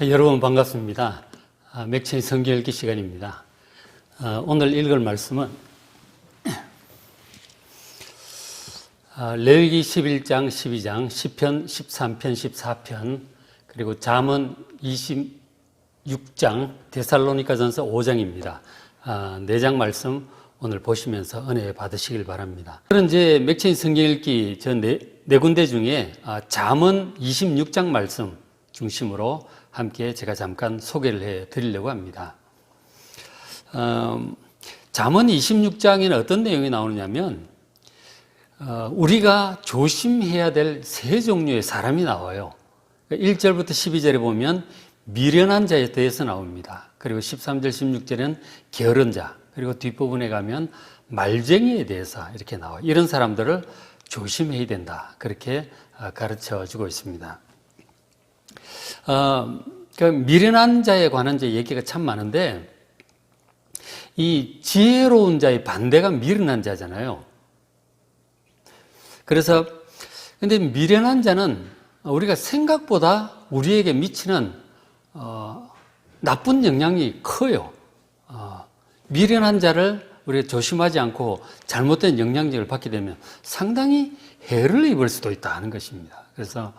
여러분 반갑습니다. 맥체인 성경 읽기 시간입니다. 오늘 읽을 말씀은 레위기 11장, 12장, 시편 13편, 14편, 그리고 잠언 26장, 데살로니가전서 5장입니다. 4장 말씀 오늘 보시면서 은혜 받으시길 바랍니다. 그런 이제 맥체인 성경 읽기 저 네 군데 중에 잠언 26장 말씀 중심으로 함께 제가 잠깐 소개를 해 드리려고 합니다. 잠언 26장에는 어떤 내용이 나오느냐면 우리가 조심해야 될 세 종류의 사람이 나와요. 1절부터 12절에 보면 미련한 자에 대해서 나옵니다. 그리고 13절, 16절에는 게으른 자, 그리고 뒷부분에 가면 말쟁이에 대해서 이렇게 나와요. 이런 사람들을 조심해야 된다. 그렇게 가르쳐 주고 있습니다. 그 미련한 자에 관한 얘기가 참 많은데, 이 지혜로운 자의 반대가 미련한 자잖아요. 그래서, 근데 미련한 자는 우리가 생각보다 우리에게 미치는, 나쁜 영향이 커요. 미련한 자를 우리가 조심하지 않고 잘못된 영향력을 받게 되면 상당히 해를 입을 수도 있다는 것입니다. 그래서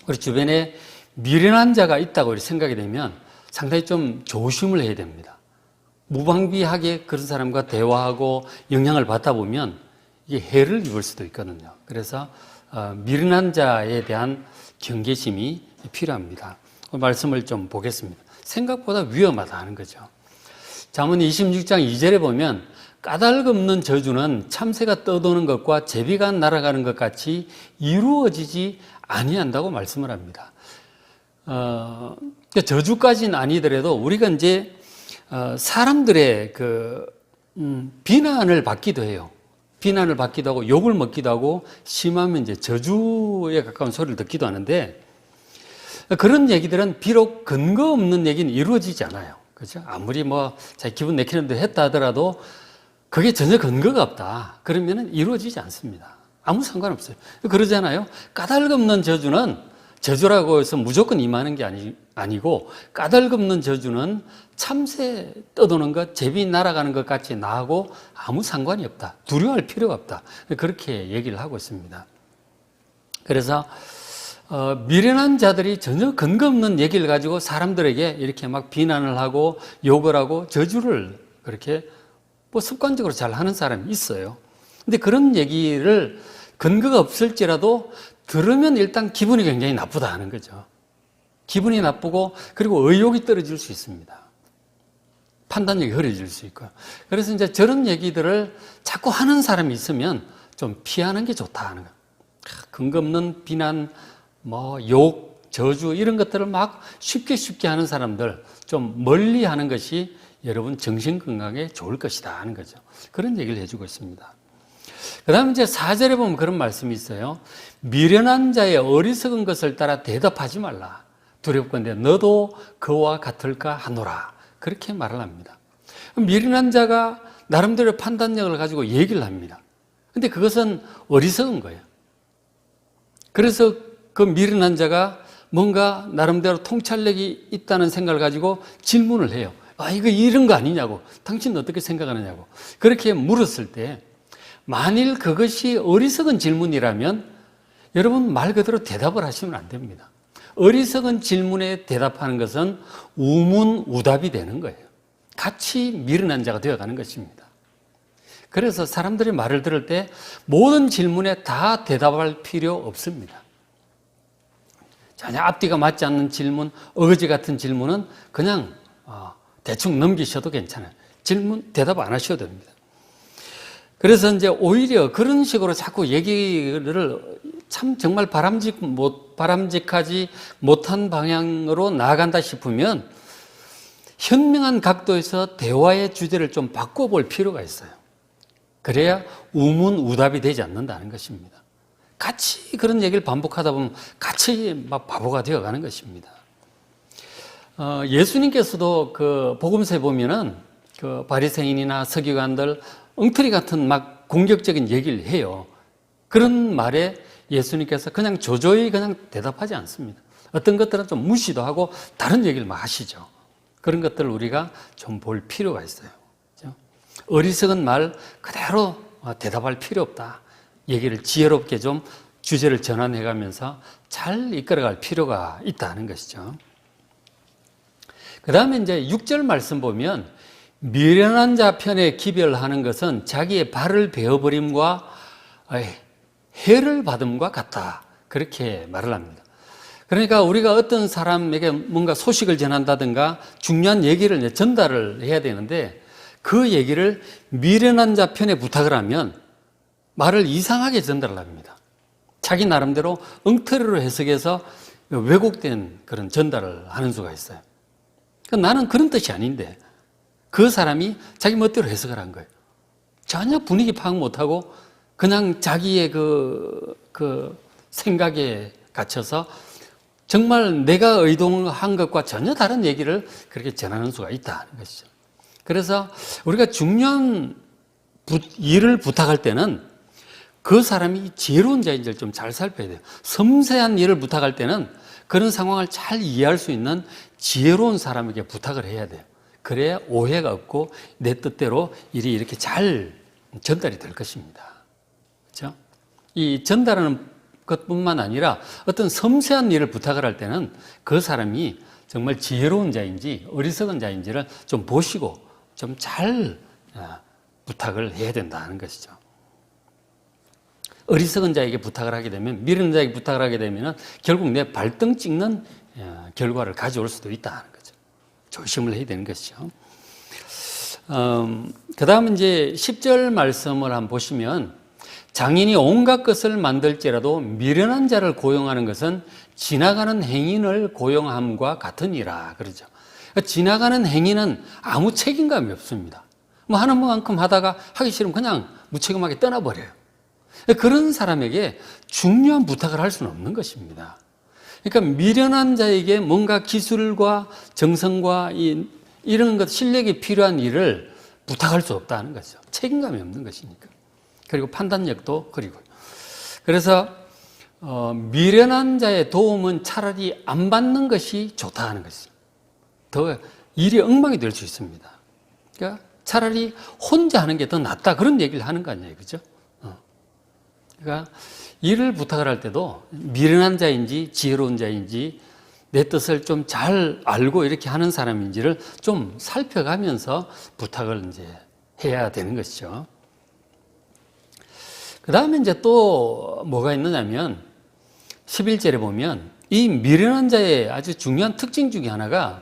우리 주변에 미련한 자가 있다고 생각이 되면 상당히 좀 조심을 해야 됩니다. 무방비하게 그런 사람과 대화하고 영향을 받다 보면 이게 해를 입을 수도 있거든요. 그래서 미련한 자에 대한 경계심이 필요합니다. 말씀을 좀 보겠습니다. 생각보다 위험하다는 거죠. 잠언 26장 2절에 보면 까닭 없는 저주는 참새가 떠도는 것과 제비가 날아가는 것 같이 이루어지지 아니한다고 말씀을 합니다. 저주까지는 아니더라도 우리가 이제 사람들의 비난을 받기도 해요. 비난을 받기도 하고 욕을 먹기도 하고 심하면 이제 저주에 가까운 소리를 듣기도 하는데, 그런 얘기들은 비록 근거 없는 얘기는 이루어지지 않아요. 그죠? 아무리 자기 기분 내키는 데 했다 하더라도 그게 전혀 근거가 없다. 그러면은 이루어지지 않습니다. 아무 상관없어요. 그러잖아요. 까닭 없는 저주는 저주라고 해서 무조건 임하는 게 아니고, 까닭 없는 저주는 참새 떠도는 것, 제비 날아가는 것 같이 나하고 아무 상관이 없다. 두려워할 필요가 없다. 그렇게 얘기를 하고 있습니다. 그래서 미련한 자들이 전혀 근거 없는 얘기를 가지고 사람들에게 이렇게 막 비난을 하고 욕을 하고 저주를 그렇게 습관적으로 잘 하는 사람이 있어요. 근데 그런 얘기를 근거가 없을지라도 들으면 일단 기분이 굉장히 나쁘다 하는 거죠. 기분이 나쁘고, 그리고 의욕이 떨어질 수 있습니다. 판단력이 흐려질 수 있고요. 그래서 이제 저런 얘기들을 자꾸 하는 사람이 있으면 좀 피하는 게 좋다 하는 거예요. 근거 없는 비난, 욕, 저주 이런 것들을 막 쉽게 하는 사람들 좀 멀리 하는 것이 여러분 정신 건강에 좋을 것이다 하는 거죠. 그런 얘기를 해주고 있습니다. 그 다음에 이제 4절에 보면 그런 말씀이 있어요. 미련한 자의 어리석은 것을 따라 대답하지 말라. 두렵건대 너도 그와 같을까 하노라. 그렇게 말을 합니다. 미련한 자가 나름대로 판단력을 가지고 얘기를 합니다. 근데 그것은 어리석은 거예요. 그래서 그 미련한 자가 뭔가 나름대로 통찰력이 있다는 생각을 가지고 질문을 해요. 이거 이런 거 아니냐고. 당신은 어떻게 생각하느냐고. 그렇게 물었을 때 만일 그것이 어리석은 질문이라면 여러분 말 그대로 대답을 하시면 안 됩니다. 어리석은 질문에 대답하는 것은 우문우답이 되는 거예요. 같이 미련한 자가 되어가는 것입니다. 그래서 사람들이 말을 들을 때 모든 질문에 다 대답할 필요 없습니다. 전혀 앞뒤가 맞지 않는 질문, 어거지 같은 질문은 그냥 대충 넘기셔도 괜찮아요. 대답 안 하셔도 됩니다. 그래서 이제 오히려 그런 식으로 자꾸 얘기를 참 정말 바람직하지 못한 방향으로 나아간다 싶으면 현명한 각도에서 대화의 주제를 좀 바꿔볼 필요가 있어요. 그래야 우문우답이 되지 않는다는 것입니다. 같이 그런 얘기를 반복하다 보면 같이 막 바보가 되어가는 것입니다. 예수님께서도 그 복음서에 보면은 그 바리새인이나 서기관들 엉터리 같은 막 공격적인 얘기를 해요. 그런 말에 예수님께서 그냥 조조히 그냥 대답하지 않습니다. 어떤 것들은 좀 무시도 하고 다른 얘기를 막 하시죠. 그런 것들을 우리가 좀 볼 필요가 있어요. 그렇죠? 어리석은 말 그대로 대답할 필요 없다. 얘기를 지혜롭게 좀 주제를 전환해 가면서 잘 이끌어갈 필요가 있다는 것이죠. 그 다음에 이제 6절 말씀 보면 미련한 자 편에 기별하는 것은 자기의 발을 베어버림과 해를 받음과 같다. 그렇게 말을 합니다. 그러니까 우리가 어떤 사람에게 뭔가 소식을 전한다든가 중요한 얘기를 전달을 해야 되는데 그 얘기를 미련한 자 편에 부탁을 하면 말을 이상하게 전달을 합니다. 자기 나름대로 엉터리로 해석해서 왜곡된 그런 전달을 하는 수가 있어요. 그러니까 나는 그런 뜻이 아닌데 그 사람이 자기 멋대로 해석을 한 거예요. 전혀 분위기 파악 못하고 그냥 자기의 그 생각에 갇혀서 정말 내가 의도한 것과 전혀 다른 얘기를 그렇게 전하는 수가 있다는 것이죠. 그래서 우리가 중요한 일을 부탁할 때는 그 사람이 지혜로운 자인지를 좀 잘 살펴야 돼요. 섬세한 일을 부탁할 때는 그런 상황을 잘 이해할 수 있는 지혜로운 사람에게 부탁을 해야 돼요. 그래야 오해가 없고 내 뜻대로 일이 이렇게 잘 전달이 될 것입니다. 그렇죠? 이 전달하는 것뿐만 아니라 어떤 섬세한 일을 부탁을 할 때는 그 사람이 정말 지혜로운 자인지 어리석은 자인지를 좀 보시고 좀 잘 부탁을 해야 된다는 것이죠. 어리석은 자에게 부탁을 하게 되면, 미련한 자에게 부탁을 하게 되면 결국 내 발등 찍는 결과를 가져올 수도 있다는 거죠. 조심을 해야 되는 것이죠. 그 다음 이제 10절 말씀을 한번 보시면 장인이 온갖 것을 만들지라도 미련한 자를 고용하는 것은 지나가는 행인을 고용함과 같으니라 그러죠. 그러니까 지나가는 행인은 아무 책임감이 없습니다. 뭐 하는 만큼 하다가 하기 싫으면 그냥 무책임하게 떠나버려요. 그런 사람에게 중요한 부탁을 할 수는 없는 것입니다. 그러니까 미련한 자에게 뭔가 기술과 정성과 이런 것, 실력이 필요한 일을 부탁할 수 없다는 거죠. 책임감이 없는 것이니까. 그리고 판단력도 그리고. 그래서 미련한 자의 도움은 차라리 안 받는 것이 좋다 하는 것이죠. 더 일이 엉망이 될 수 있습니다. 그러니까 차라리 혼자 하는 게 더 낫다 그런 얘기를 하는 거 아니에요, 그죠? 그러니까 일을 부탁을 할 때도 미련한 자인지 지혜로운 자인지 내 뜻을 좀 잘 알고 이렇게 하는 사람인지를 좀 살펴가면서 부탁을 이제 해야 되는 것이죠. 그 다음에 이제 또 뭐가 있느냐면 11절에 보면 이 미련한 자의 아주 중요한 특징 중에 하나가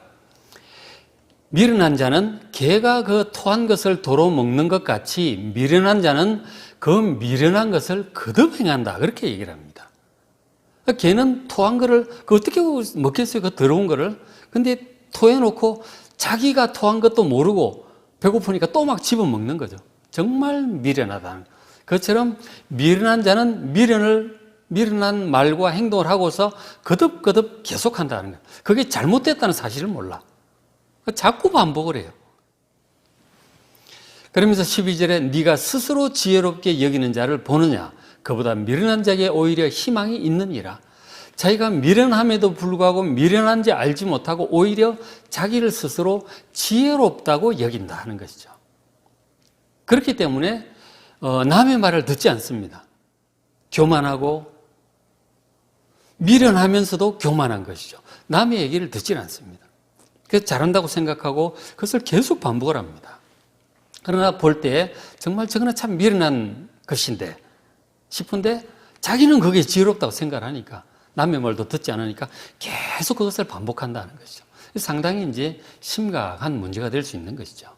미련한 자는 개가 그 토한 것을 도로 먹는 것 같이 미련한 자는 그 미련한 것을 거듭 행한다. 그렇게 얘기를 합니다. 개는 토한 거를 어떻게 먹겠어요? 그 더러운 거를. 근데 토해놓고 자기가 토한 것도 모르고 배고프니까 또 막 집어먹는 거죠. 정말 미련하다. 그것처럼 미련한 자는 미련한 말과 행동을 하고서 거듭거듭 계속한다는 거예요. 그게 잘못됐다는 사실을 몰라. 자꾸 반복을 해요. 그러면서 12절에 네가 스스로 지혜롭게 여기는 자를 보느냐? 그보다 미련한 자에게 오히려 희망이 있느니라. 자기가 미련함에도 불구하고 미련한지 알지 못하고 오히려 자기를 스스로 지혜롭다고 여긴다 하는 것이죠. 그렇기 때문에 남의 말을 듣지 않습니다. 교만하고 미련하면서도 교만한 것이죠. 남의 얘기를 듣지 않습니다. 그래서 잘한다고 생각하고 그것을 계속 반복을 합니다. 그러나 볼 때 정말 저거는 참 미련한 것인데 싶은데 자기는 그게 지혜롭다고 생각을 하니까 남의 말도 듣지 않으니까 계속 그것을 반복한다는 것이죠. 상당히 이제 심각한 문제가 될 수 있는 것이죠.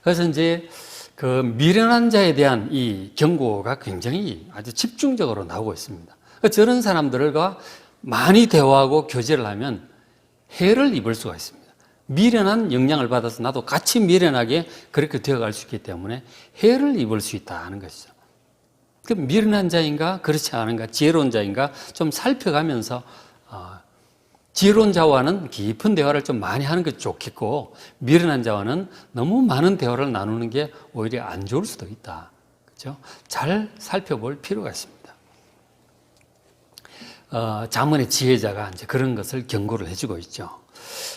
그래서 이제 그 미련한 자에 대한 이 경고가 굉장히 아주 집중적으로 나오고 있습니다. 저런 사람들과 많이 대화하고 교제를 하면 해를 입을 수가 있습니다. 미련한 영향을 받아서 나도 같이 미련하게 그렇게 되어갈 수 있기 때문에 해를 입을 수 있다는 것이죠. 그 미련한 자인가 그렇지 않은가 지혜로운 자인가 좀 살펴가면서 지혜로운 자와는 깊은 대화를 좀 많이 하는 것이 좋겠고 미련한 자와는 너무 많은 대화를 나누는 게 오히려 안 좋을 수도 있다. 그렇죠? 잘 살펴볼 필요가 있습니다. 잠언의 지혜자가 이제 그런 것을 경고를 해주고 있죠.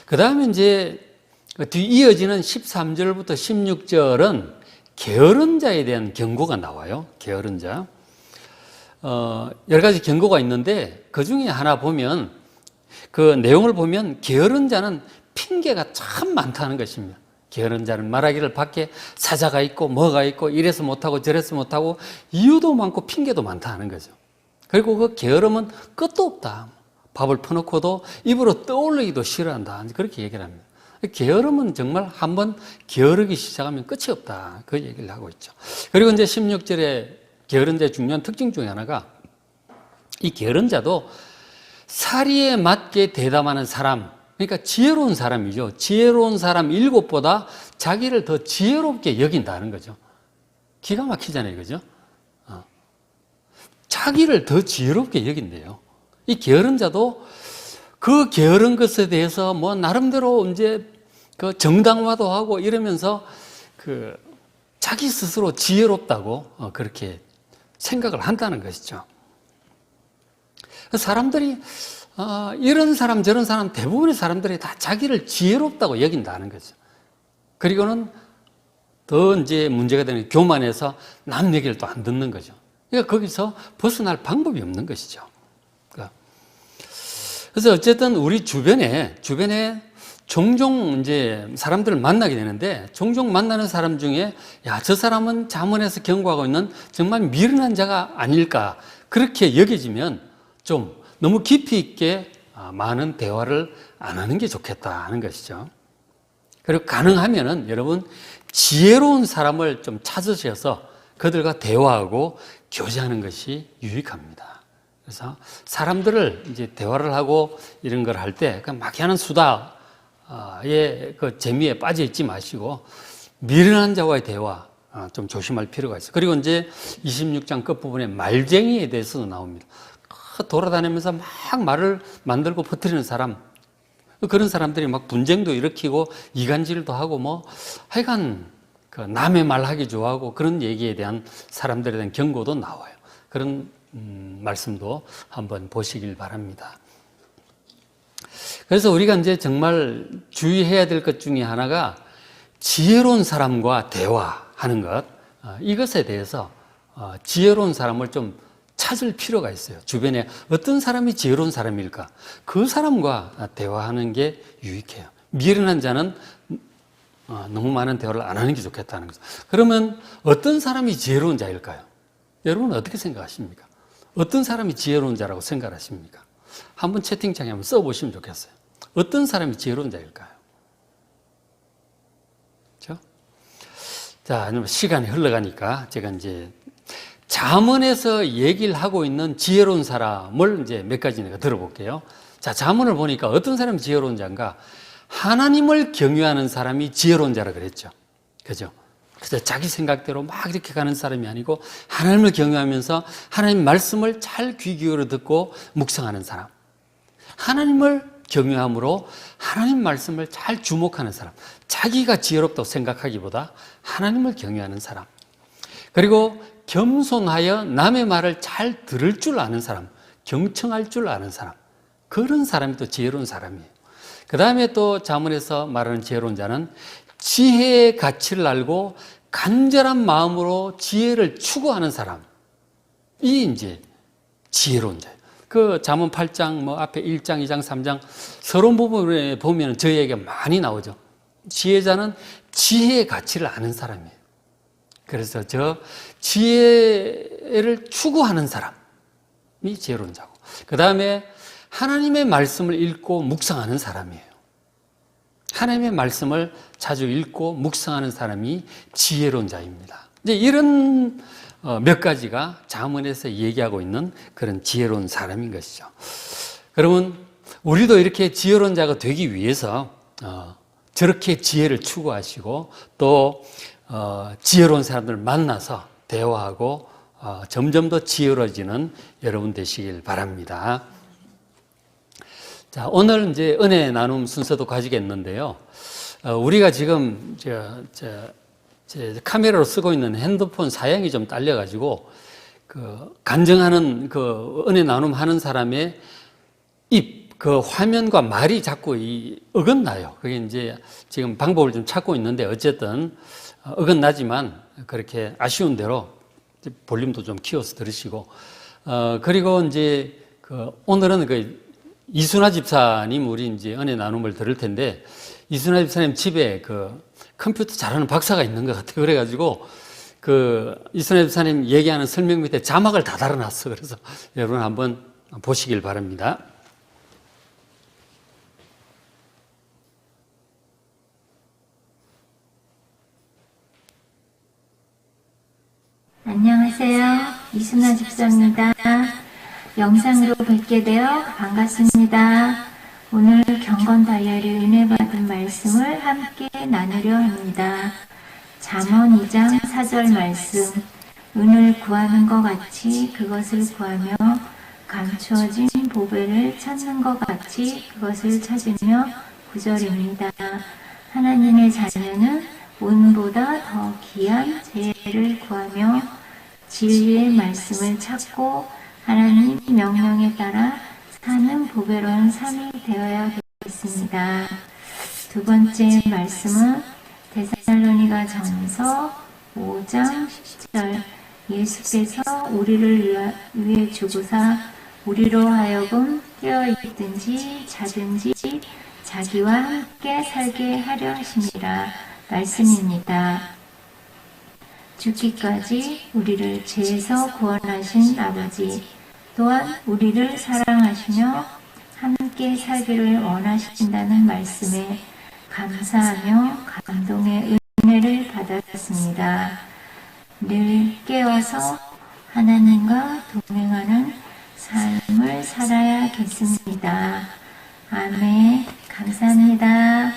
그 다음에 이제 뒤 이어지는 13절부터 16절은 게으른 자에 대한 경고가 나와요. 게으른 자. 여러 가지 경고가 있는데 그 중에 하나 보면 그 내용을 보면 게으른 자는 핑계가 참 많다는 것입니다. 게으른 자는 말하기를 밖에 사자가 있고 뭐가 있고 이래서 못하고 저래서 못하고 이유도 많고 핑계도 많다는 거죠. 그리고 그 게으름은 끝도 없다. 밥을 퍼놓고도 입으로 떠올리기도 싫어한다. 그렇게 얘기를 합니다. 게으름은 정말 한번 게으르기 시작하면 끝이 없다. 그 얘기를 하고 있죠. 그리고 이제 16절에 게으른 자의 중요한 특징 중에 하나가 이 게으른 자도 사리에 맞게 대담하는 사람, 그러니까 지혜로운 사람이죠. 지혜로운 사람 7보다 자기를 더 지혜롭게 여긴다는 거죠. 기가 막히잖아요. 그죠? 자기를 더 지혜롭게 여긴대요. 이 게으른 자도 그 게으른 것에 대해서 뭐 나름대로 이제 그 정당화도 하고 이러면서 그 자기 스스로 지혜롭다고 그렇게 생각을 한다는 것이죠. 사람들이 이런 사람 저런 사람 대부분의 사람들이 다 자기를 지혜롭다고 여긴다는 거죠. 그리고는 더 이제 문제가 되는 교만해서 남 얘기를 또 안 듣는 거죠. 그러니까 거기서 벗어날 방법이 없는 것이죠. 그래서 어쨌든 우리 주변에 종종 이제 사람들을 만나게 되는데 종종 만나는 사람 중에 야, 저 사람은 잠언에서 경고하고 있는 정말 미련한 자가 아닐까 그렇게 여겨지면 좀 너무 깊이 있게 많은 대화를 안 하는 게 좋겠다 하는 것이죠. 그리고 가능하면은 여러분 지혜로운 사람을 좀 찾으셔서 그들과 대화하고 교제하는 것이 유익합니다. 그래서 사람들을 이제 대화를 하고 이런 걸 할 때 막연한 수다의 그 재미에 빠져 있지 마시고 미련한 자와의 대화 좀 조심할 필요가 있어요. 그리고 이제 26장 끝부분에 말쟁이에 대해서도 나옵니다. 돌아다니면서 막 말을 만들고 퍼뜨리는 사람, 그런 사람들이 막 분쟁도 일으키고 이간질도 하고 뭐 하여간 그 남의 말하기 좋아하고 그런 얘기에 대한 사람들에 대한 경고도 나와요. 그런 말씀도 한번 보시길 바랍니다. 그래서 우리가 이제 정말 주의해야 될 것 중에 하나가 지혜로운 사람과 대화하는 것, 이것에 대해서 지혜로운 사람을 좀 찾을 필요가 있어요. 주변에 어떤 사람이 지혜로운 사람일까? 그 사람과 대화하는 게 유익해요. 미련한 자는 너무 많은 대화를 안 하는 게 좋겠다는 거죠. 그러면 어떤 사람이 지혜로운 자일까요? 여러분은 어떻게 생각하십니까? 어떤 사람이 지혜로운 자라고 생각하십니까? 한번 채팅창에 한번 써보시면 좋겠어요. 어떤 사람이 지혜로운 자일까요? 그렇죠? 자, 시간이 흘러가니까 제가 이제 잠언에서 얘기를 하고 있는 지혜로운 사람을 이제 몇 가지 내가 들어볼게요. 자, 잠언을 보니까 어떤 사람이 지혜로운 자인가? 하나님을 경외하는 사람이 지혜로운 자라 그랬죠. 그죠? 그래서 자기 생각대로 막 이렇게 가는 사람이 아니고 하나님을 경외하면서 하나님 말씀을 잘 귀 기울여 듣고 묵상하는 사람. 하나님을 경외함으로 하나님 말씀을 잘 주목하는 사람. 자기가 지혜롭다고 생각하기보다 하나님을 경외하는 사람. 그리고 겸손하여 남의 말을 잘 들을 줄 아는 사람. 경청할 줄 아는 사람. 그런 사람이 또 지혜로운 사람이에요. 그 다음에 또 잠언에서 말하는 지혜로운 자는 지혜의 가치를 알고 간절한 마음으로 지혜를 추구하는 사람. 이 이제 지혜로운 자예요. 그 잠언 8장, 뭐 앞에 1장, 2장, 3장 서론 부분에 보면 저희에게 많이 나오죠. 지혜자는 지혜의 가치를 아는 사람이에요. 그래서 저 지혜를 추구하는 사람이 지혜로운 자고, 그 다음에 하나님의 말씀을 읽고 묵상하는 사람이에요. 하나님의 말씀을 자주 읽고 묵상하는 사람이 지혜로운 자입니다. 이제 이런 몇 가지가 잠언에서 얘기하고 있는 그런 지혜로운 사람인 것이죠. 그러면 우리도 이렇게 지혜로운 자가 되기 위해서 저렇게 지혜를 추구하시고 또 지혜로운 사람들을 만나서 대화하고 점점 더 지혜로워지는 여러분 되시길 바랍니다. 자, 오늘 이제 은혜 나눔 순서도 가지겠는데요. 우리가 지금 카메라로 쓰고 있는 핸드폰 사양이 좀 딸려가지고 그 간증하는 그 은혜 나눔하는 사람의 그 화면과 말이 자꾸 어긋나요. 그게 이제 지금 방법을 좀 찾고 있는데 어쨌든 어긋나지만 그렇게 아쉬운 대로 볼륨도 좀 키워서 들으시고 그리고 이제 오늘은 이순아 집사님 우리 이제 은혜 나눔을 들을 텐데 이순아 집사님 집에 컴퓨터 잘하는 박사가 있는 것 같아요. 그래가지고 이순아 집사님 얘기하는 설명 밑에 자막을 다 달아놨어. 그래서 여러분 한번 보시길 바랍니다. 안녕하세요. 이순아 집사입니다. 영상으로 뵙게 되어 반갑습니다. 오늘 경건 다이어리 은혜 받은 말씀을 함께 나누려 합니다. 잠언 2장 4절 말씀. 은을 구하는 것 같이 그것을 구하며 감추어진 보배를 찾는 것 같이 그것을 찾으며 9절입니다. 하나님의 자녀는 은보다 더 귀한 재를 구하며 진리의 말씀을 찾고 하나님 명령에 따라 사는 보배로운 삶이 되어야 되겠습니다. 두 번째 말씀은 데살로니가 전서 5장 10절. 예수께서 우리를 위해 주고사 우리로 하여금 깨어있든지 자든지 자기와 함께 살게 하려 하심이라 말씀입니다. 죽기까지 우리를 죄에서 구원하신 아버지, 또한 우리를 사랑하시며 함께 살기를 원하신다는 말씀에 감사하며 감동의 은혜를 받았습니다. 늘 깨어서 하나님과 동행하는 삶을 살아야겠습니다. 아멘. 감사합니다.